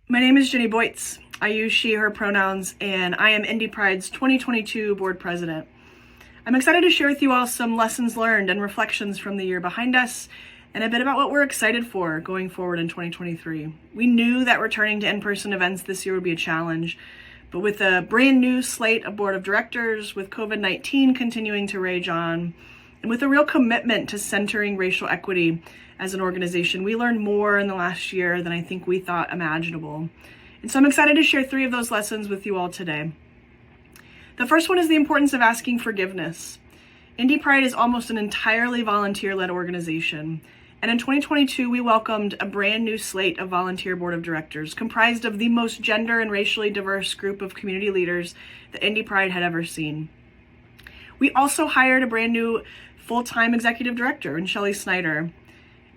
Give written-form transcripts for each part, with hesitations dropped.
My name is Jenny Boytz. I use she, her pronouns, and I am Indy Pride's 2022 board president. I'm excited to share with you all some lessons learned and reflections from the year behind us, and a bit about what we're excited for going forward in 2023. We knew that returning to in-person events this year would be a challenge, but with a brand new slate of board of directors, with COVID-19 continuing to rage on, and with a real commitment to centering racial equity as an organization, we learned more in the last year than I think we thought imaginable. And so I'm excited to share 3 of those lessons with you all today. The first one is the importance of asking forgiveness. Indy Pride is almost an entirely volunteer-led organization. And in 2022, we welcomed a brand new slate of volunteer board of directors comprised of the most gender and racially diverse group of community leaders that Indy Pride had ever seen. We also hired a brand new full-time executive director in Shelly Snyder.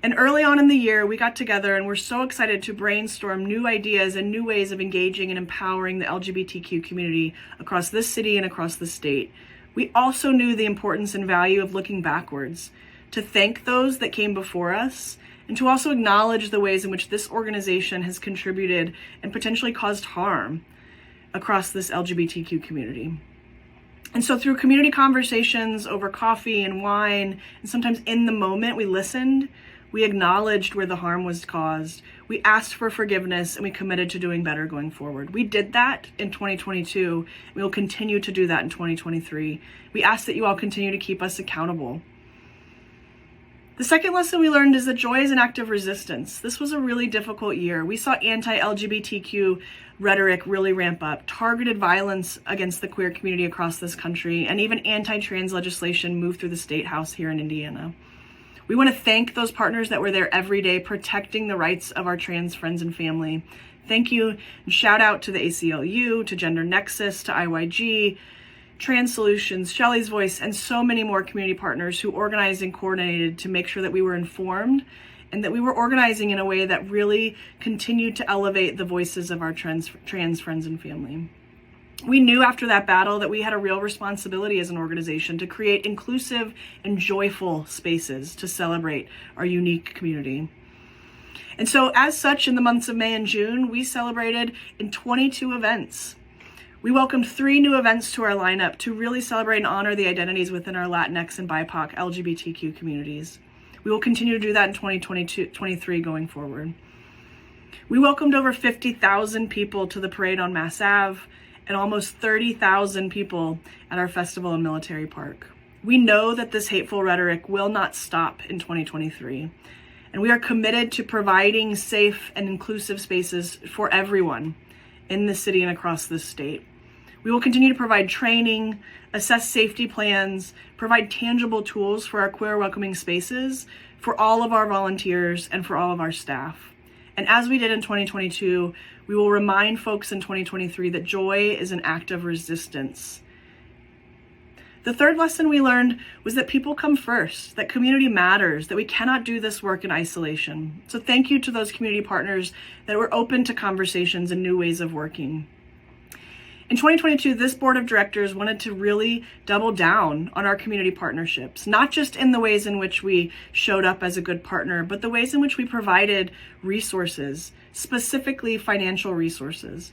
And early on in the year, we got together and we're so excited to brainstorm new ideas and new ways of engaging and empowering the LGBTQ community across this city and across the state. We also knew the importance and value of looking backwards, to thank those that came before us, and to also acknowledge the ways in which this organization has contributed and potentially caused harm across this LGBTQ community. And so through community conversations over coffee and wine, and sometimes in the moment, we listened. We acknowledged where the harm was caused. We asked for forgiveness, and we committed to doing better going forward. We did that in 2022. We will continue to do that in 2023. We ask that you all continue to keep us accountable. The second lesson we learned is that joy is an act of resistance. This was a really difficult year. We saw anti-LGBTQ rhetoric really ramp up, targeted violence against the queer community across this country, and even anti-trans legislation move through the State House here in Indiana. We want to thank those partners that were there every day protecting the rights of our trans friends and family. Thank you, and shout out to the ACLU, to Gender Nexus, to IYG, Trans Solutions, Shelly's Voice, and so many more community partners who organized and coordinated to make sure that we were informed and that we were organizing in a way that really continued to elevate the voices of our trans friends and family. We knew after that battle that we had a real responsibility as an organization to create inclusive and joyful spaces to celebrate our unique community. And so as such, in the months of May and June, we celebrated in 22 events. We welcomed 3 new events to our lineup to really celebrate and honor the identities within our Latinx and BIPOC LGBTQ communities. We will continue to do that in 2023 going forward. We welcomed over 50,000 people to the parade on Mass Ave, and almost 30,000 people at our festival in Military Park. We know that this hateful rhetoric will not stop in 2023, and we are committed to providing safe and inclusive spaces for everyone in the city and across this state. We will continue to provide training, assess safety plans, provide tangible tools for our queer welcoming spaces, for all of our volunteers and for all of our staff. And as we did in 2022, we will remind folks in 2023 that joy is an act of resistance. The third lesson we learned was that people come first, that community matters, that we cannot do this work in isolation. So thank you to those community partners that were open to conversations and new ways of working. In 2022, this board of directors wanted to really double down on our community partnerships, not just in the ways in which we showed up as a good partner, but the ways in which we provided resources, specifically financial resources.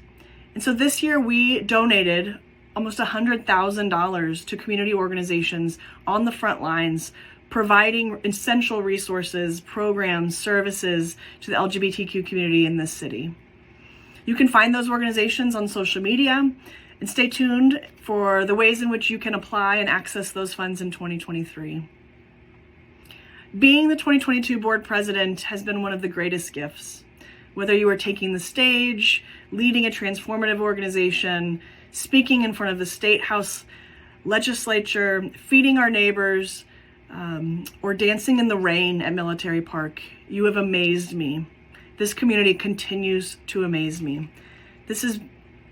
And so this year we donated almost $100,000 to community organizations on the front lines, providing essential resources, programs, services to the LGBTQ community in this city. You can find those organizations on social media, and stay tuned for the ways in which you can apply and access those funds in 2023. Being the 2022 board president has been one of the greatest gifts. Whether you are taking the stage, leading a transformative organization, speaking in front of the State House legislature, feeding our neighbors, or dancing in the rain at Military Park, you have amazed me. This community continues to amaze me. This is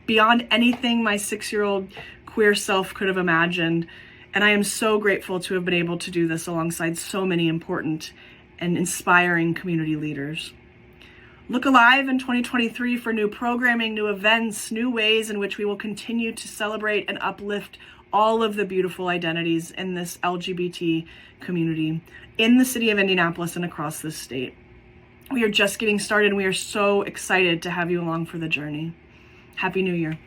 beyond anything my 6-year-old queer self could have imagined, and I am so grateful to have been able to do this alongside so many important and inspiring community leaders. Look alive in 2023 for new programming, new events, new ways in which we will continue to celebrate and uplift all of the beautiful identities in this LGBT community in the city of Indianapolis and across this state. We are just getting started. We are so excited to have you along for the journey. Happy New Year.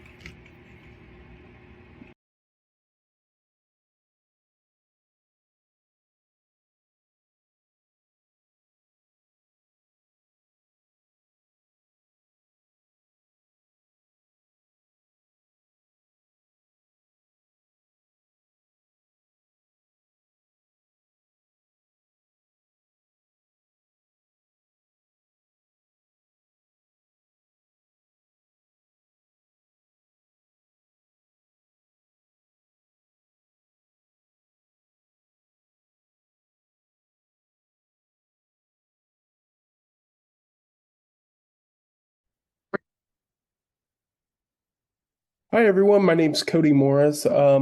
Hi everyone, my name's Cody Morris. Got a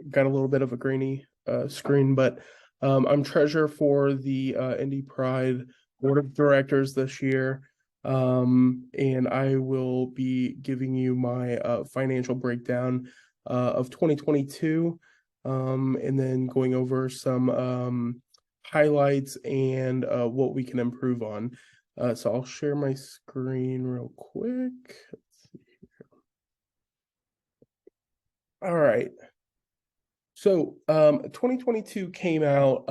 little bit of a grainy screen, but I'm treasurer for the Indy Pride Board of Directors this year, and I will be giving you my financial breakdown of 2022, and then going over some highlights and what we can improve on. So I'll share my screen real quick. All right. So, 2022 came out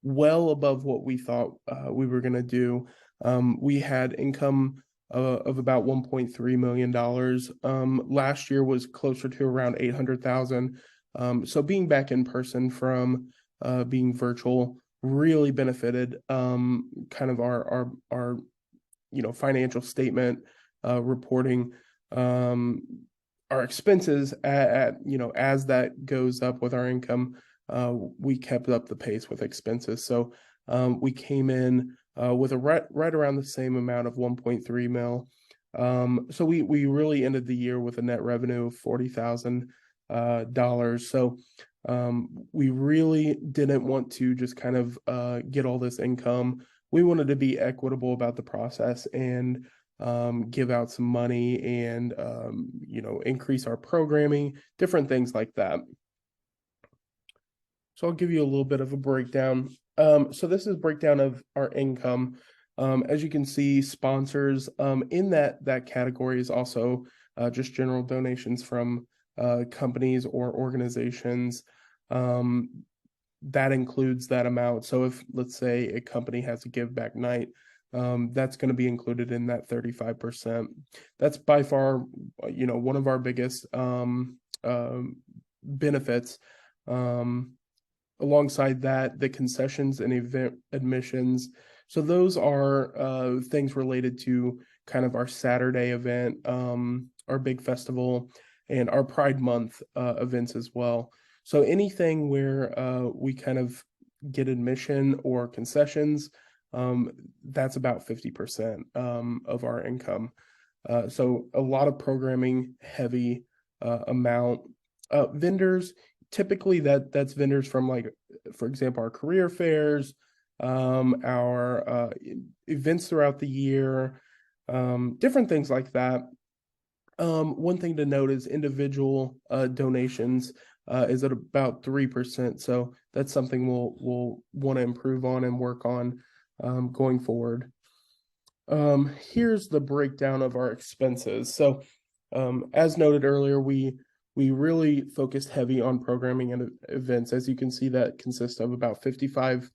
well above what we thought we were going to do. We had income of about $1.3 million. Last year was closer to around 800,000. So being back in person from being virtual really benefited kind of our financial statement reporting. Um, our expenses as that goes up with our income, we kept up the pace with expenses. So we came in with a right around the same amount of 1.3 mil. So we really ended the year with a net revenue of $40,000. So we really didn't want to just kind of get all this income. We wanted to be equitable about the process and give out some money and increase our programming, different things like that. So I'll give you a little bit of a breakdown. So this is breakdown of our income. As you can see, sponsors in that category is also just general donations from companies or organizations. Um, that includes that amount. So if, let's say, a company has a give back night, that's going to be included in that 35%. That's by far, one of our biggest benefits. Alongside that, the concessions and event admissions. So those are things related to kind of our Saturday event, our big festival, and our Pride Month events as well. So anything where we kind of get admission or concessions, that's about 50% of our income. So a lot of programming heavy amount. Vendors, typically that's vendors from, like, for example, our career fairs, our events throughout the year, different things like that. One thing to note is individual donations is at about 3%. So that's something we'll want to improve on and work on going forward. Here's the breakdown of our expenses. So, as noted earlier, we really focused heavy on programming and events. As you can see, that consists of about 55%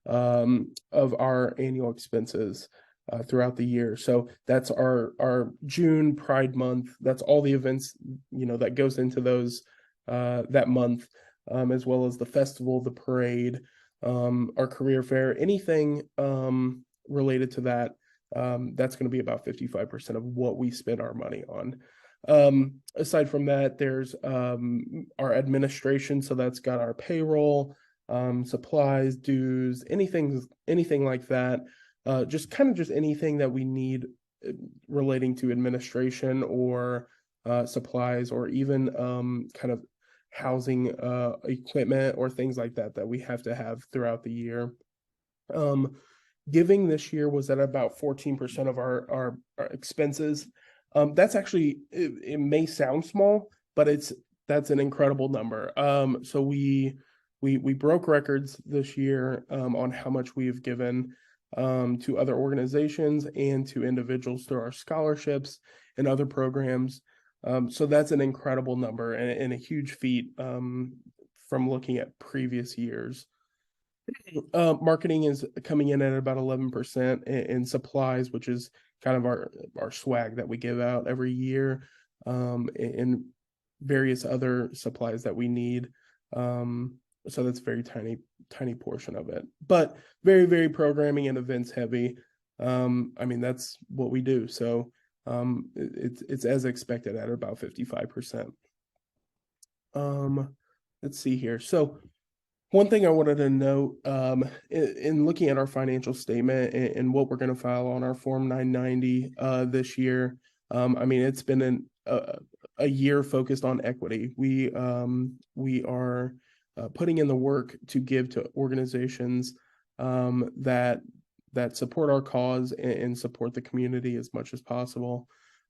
of our annual expenses throughout the year. So that's our June Pride Month. That's all the events that goes into those that month, as well as the festival, the parade, our career fair, anything related to that. That's going to be about 55% of what we spend our money on. Aside from that, there's our administration. So that's got our payroll, supplies, dues, anything like that. Just anything that we need relating to administration or supplies, or even kind of housing equipment or things like that we have to have throughout the year. Giving this year was at about 14% of our expenses. That's actually, it may sound small, but that's an incredible number. So we broke records this year on how much we've given. to other organizations and to individuals through our scholarships and other programs. So that's an incredible number and a huge feat from looking at previous years. Marketing is coming in at about 11%, and supplies, which is kind of our swag that we give out every year, and various other supplies that we need. So that's very tiny portion of it, but very, very programming and events heavy. I mean, that's what we do. So it's as expected at about 55%. Let's see here. So one thing I wanted to note, in looking at our financial statement and what we're going to file on our Form 990 this year, I mean, it's been a year focused on equity. We are putting in the work to give to organizations that support our cause and support the community as much as possible.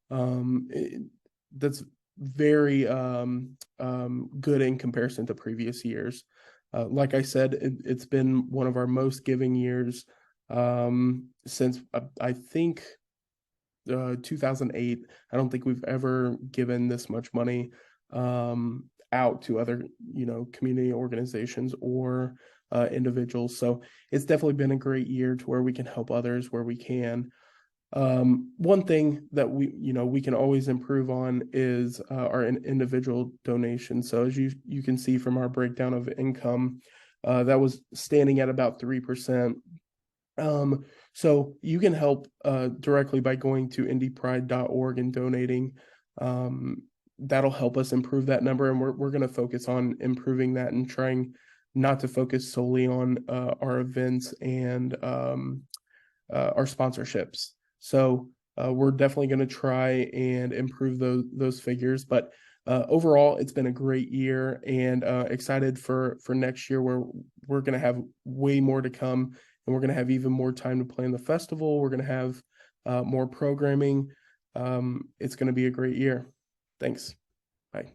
That's very good in comparison to previous years. Like I said, it's been one of our most giving years since I think 2008. I don't think we've ever given this much money out to other, community organizations or individuals. So it's definitely been a great year to where we can help others where we can. One thing that we can always improve on is our individual donations. So as you can see from our breakdown of income, that was standing at about 3%. So you can help directly by going to indypride.org and donating. That'll help us improve that number, and we're going to focus on improving that and trying not to focus solely on our events and our sponsorships. So we're definitely going to try and improve those figures. But overall, it's been a great year, and excited for next year, where we're going to have way more to come, and we're going to have even more time to play in the festival. We're going to have more programming. It's going to be a great year. Thanks. Bye.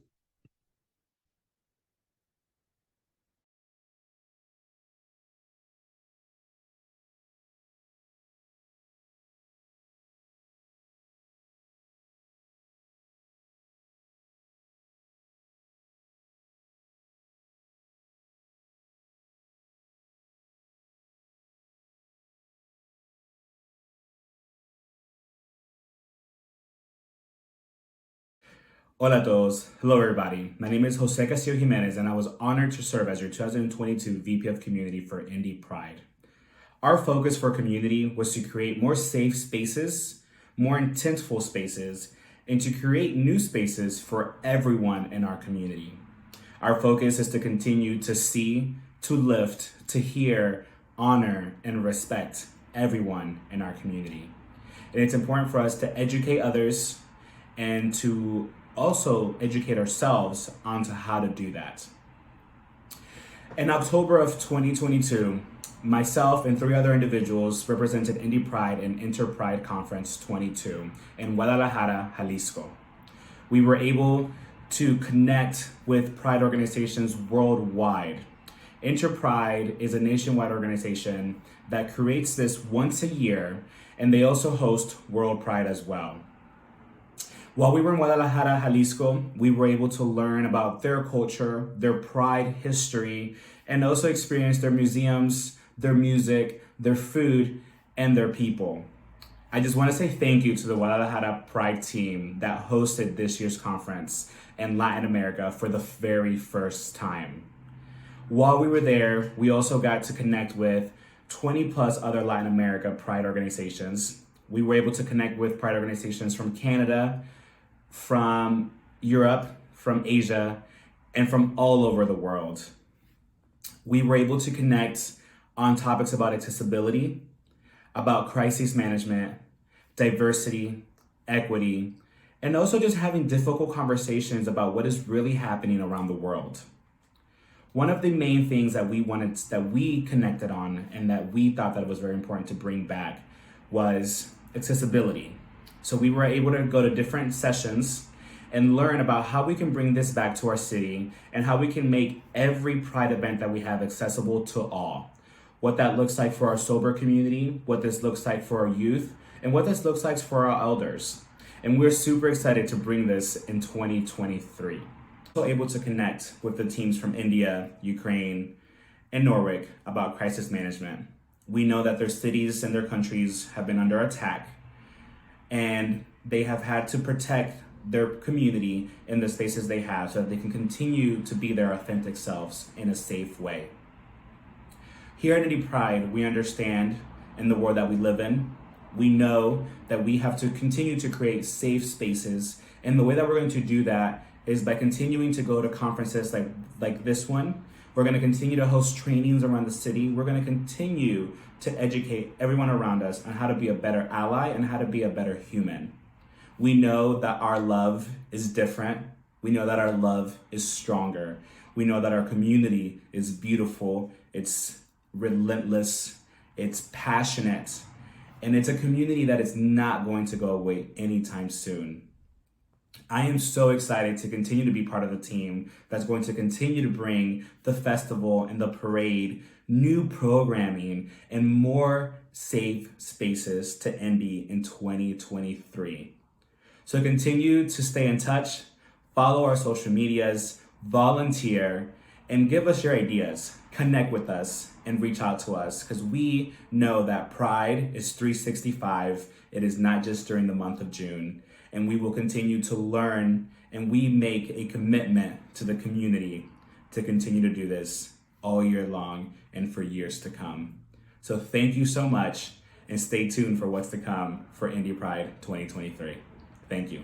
Hola a todos. Hello, everybody. My name is Jose Castillo Jimenez, and I was honored to serve as your 2022 VP of Community for Indy Pride. Our focus for community was to create more safe spaces, more intentful spaces, and to create new spaces for everyone in our community. Our focus is to continue to see, to lift, to hear, honor, and respect everyone in our community. And it's important for us to educate others and to also educate ourselves onto how to do that. In October of 2022, myself and 3 other individuals represented Indy Pride in Interpride Conference 22 in Guadalajara, Jalisco. We were able to connect with Pride organizations worldwide. Interpride is a nationwide organization that creates this once a year, and they also host World Pride as well. While we were in Guadalajara, Jalisco, we were able to learn about their culture, their Pride history, and also experience their museums, their music, their food, and their people. I just want to say thank you to the Guadalajara Pride team that hosted this year's conference in Latin America for the very first time. While we were there, we also got to connect with 20 plus other Latin America Pride organizations. We were able to connect with Pride organizations from Canada, from Europe, from Asia, and from all over the world. We were able to connect on topics about accessibility, about crisis management, diversity, equity, and also just having difficult conversations about what is really happening around the world. One of the main things that we connected on and that we thought that it was very important to bring back was accessibility. So we were able to go to different sessions and learn about how we can bring this back to our city and how we can make every Pride event that we have accessible to all. what that looks like for our sober community, what this looks like for our youth, and what this looks like for our elders. And we're super excited to bring this in 2023. Also able to connect with the teams from India, Ukraine, and Norway about crisis management. We know that their cities and their countries have been under attack, and they have had to protect their community in the spaces they have so that they can continue to be their authentic selves in a safe way. Here at Indy Pride, we understand in the world that we live in, we know that we have to continue to create safe spaces, and the way that we're going to do that is by continuing to go to conferences like this one. We're going to continue to host trainings around the city. We're going to continue to educate everyone around us on how to be a better ally and how to be a better human. We know that our love is different. We know that our love is stronger. We know that our community is beautiful. It's relentless. It's passionate. And it's a community that is not going to go away anytime soon. I am so excited to continue to be part of the team that's going to continue to bring the festival and the parade, new programming, and more safe spaces to Indy in 2023. So continue to stay in touch, follow our social medias, volunteer, and give us your ideas. Connect with us and reach out to us, because we know that Pride is 365. It is not just during the month of June. And we will continue to learn, and we make a commitment to the community to continue to do this all year long and for years to come. So thank you so much, and stay tuned for what's to come for Indy Pride 2023. Thank you.